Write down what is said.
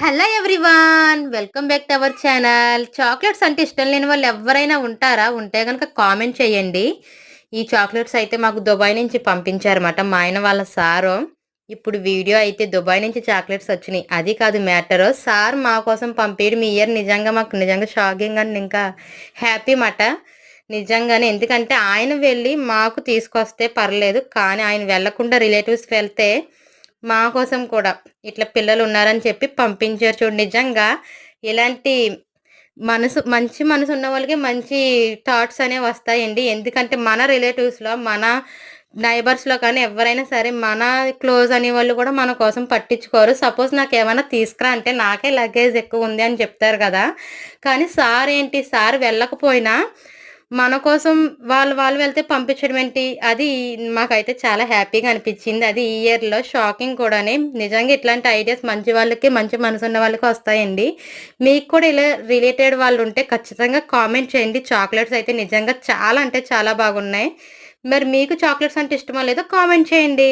Hello everyone! Welcome back to our channel. Chocolates అంటే ఇష్టం లేని వాళ్ళు ఎవ్వరైనా ఉంటారా? ఉంటే గనక కామెంట్ చేయండి. ఈ చాక్లెట్స్ అయితే మాకు దుబాయ్ నుంచి పంపించారన్నమాట. మా ఆయన వాళ్ళ సారు. ఇప్పుడు వీడియో అయితే దుబాయ్ నుంచి చాక్లెట్స్ వచ్చినాయి. అది కాదు మ్యాటరు. సార్ మా కోసం పంపియడం ఈ ఇయర్ నిజంగా మాకు నిజంగా షాకింగ్ అండ్ ఇంకా హ్యాపీ మాట. నిజంగానే. ఎందుకంటే ఆయన వెళ్ళి మాకు తీసుకొస్తే పర్లేదు. కానీ ఆయన వెళ్ళకుండా రిలేటివ్స్ వెళ్తే మా కోసం కూడా ఇట్లా పిల్లలున్నారని చెప్పి పంపించారు చూడు. నిజంగా ఇలాంటి మంచి మనసు ఉన్న వాళ్ళకి మంచి థాట్స్ అనేవి వస్తాయండి. ఎందుకంటే మన రిలేటివ్స్‌లో, మన నైబర్స్‌లో కానీ ఎవ్వరైనా సరే మన క్లోజ్ అనేవాళ్ళు కూడా మన కోసం పట్టించుకోరు. సపోజ్ నాకేమన్నా తీసుకురా అంటే నాకే లగేజ్ ఎక్కువుంది అని చెప్తారు కదా! కానీ సార్ వెళ్ళకపోయినా మన కోసం వాళ్ళు వెళ్తే పంపించడం ఏంటి, అది మాకైతే చాలా హ్యాపీగా అనిపిచ్చింది. అది ఈ ఇయర్‌లో షాకింగ్ కూడానే. నిజంగా ఇట్లాంటి ఐడియాస్ మంచి వాళ్ళకి, మంచి మనసున్న వాళ్ళకి వస్తాయండి. మీకు కూడా ఇలా రిలేటెడ్ వాళ్ళుంటే ఖచ్చితంగా కామెంట్ చేయండి. చాక్లెట్స్ అయితే నిజంగా చాలా అంటే చాలా బాగున్నాయి. మరి మీకు చాక్లెట్స్ అంటే ఇష్టమో లేదో కామెంట్ చేయండి.